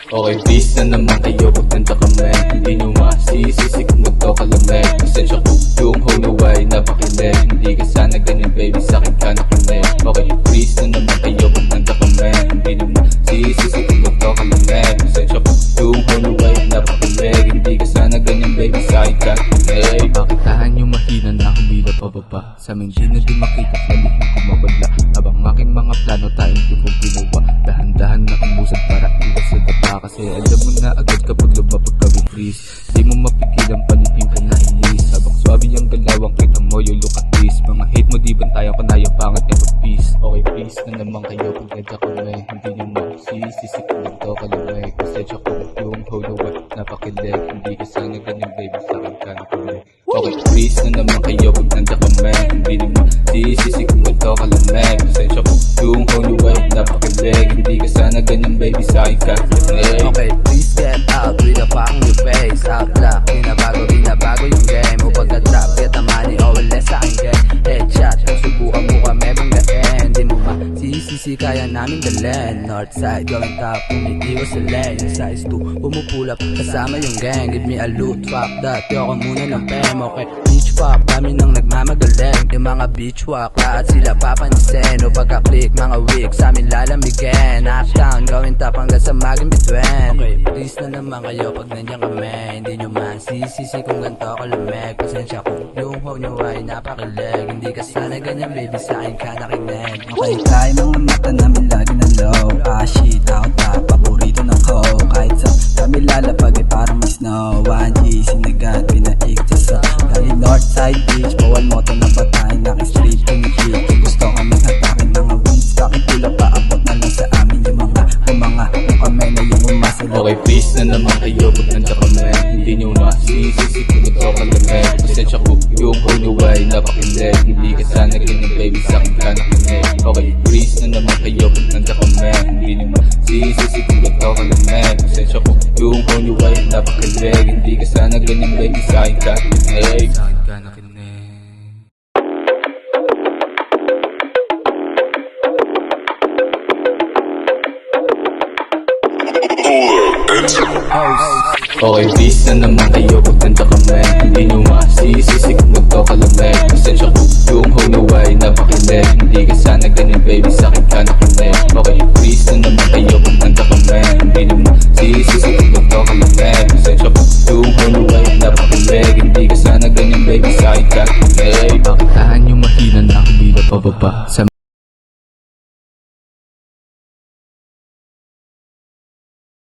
Okay, please na naman kayo pag nanda kami. Hindi nyo masisisi kung ganito kalamig. Pasensya ko yung Holloway napakilig. Hindi ka sana ganyan baby, sa'kin ka nakinig. Okay, please na naman kayo pag nanda kami. Hindi nyo masisisi kung ganito kalamig. Pasensya ko yung Holloway napakilig. Hindi ka sana ganyan baby, sa'kin ka nakinig. Bakitahan nyo mahina na humila pababa. Sa amin di na di makita lamig yung kumabala. Habang aking mga plano tayong tipong ginawa. Dahan-dahan na umusad para iwas sa dapa. Kasi alam mo na agad kapag lumapag kami freeze. Di mo mapigilan palipin ka na inis. Habang swabe yung galawang kita mo yung look at this. Mga hate mo di bantayan ko na yung pangat ever peace. Okay please na naman kayo pag nagda kami. Hindi nyo masisisi kung ito kalamig. Pasensya ko yung Holloway napakilig. Hindi ka sana ganyan baby, sa'kin ka nakilig. Okay please na naman kayo pag nagda kami. Hindi nyo masisisi kung ito kalamig. Pasensya ko yung Holloway napakilig. Hindi ka sana ganyan baby, sa'kin ka nakilig. Okay, please get out with a pang new face. Out loud, binabago yung game. O pagka-drop, get the money, o wala sa aking game. Headshot, kung subukan mo kami banggain. Di mo masisisi, kaya namin dalhin. Northside, going top, umiiwas sa lane. Size 2, pumupulap, kasama yung gang. Give me a loot, fuck that, yoko muna ng pem. Okay, beach pop, dami nang nagmamagaling. Yung mga beach walk, lahat sila papansin. O pagka-click, mga wig, sa amin lalamigin. Uptown, going top hanggang sa maging between. Okay, please na naman kayo pag nandiyan kami. Hindi nyo masisisi kung ganito kalamig. Pasensya ko, yung ho nyo ay napakilig. Hindi ka sana ganyan baby, sa'kin ka nakinig. Okay, tayo mga mata namin lagi na low. Ah shit, ako ta, paborito ng ho. Kahit sa kami lalapag ay parang may snow. 1G, sinagat, pinaik sa dahil Northside Beach, bawal moto na patayin. Laki street, pinipik, gusto kaming hatakin mga wings. Bakit pula pa, abot na lang sa amin yung mga yung kamay na yung umasal. Okay please na naman kayo pag nanda kami. Hindi nyo masisisi kung ito kalamig. Pasensya ko yung Holloway napakilig. Hindi ka sana ganyan baby, sa'kin ka nakinig. Okay please na naman kayo pag nanda kami. Hindi nyo masisisi kung ito kalamig. Pasensya ko yung Holloway napakilig. Hindi ka sana ganyan baby, sa'kin ka nakinig. Sa'kin ka nakinig. Okay, please na naman kayo pag nanda kami. Hindi nyo masisisi kung ito kalamig. Pasensya ko yung Holloway napakilig. Hindi ka sana ganyan baby, sa'kin ka nakinig. Okay, please na naman kayo pag nanda kami. Hindi nyo masisisi kung ito kalamig. Pasensya ko yung Holloway napakilig. Hindi ka sana ganyan baby, sa'kin ka nakinig. Bakitahan nyo mahina na humila pababa.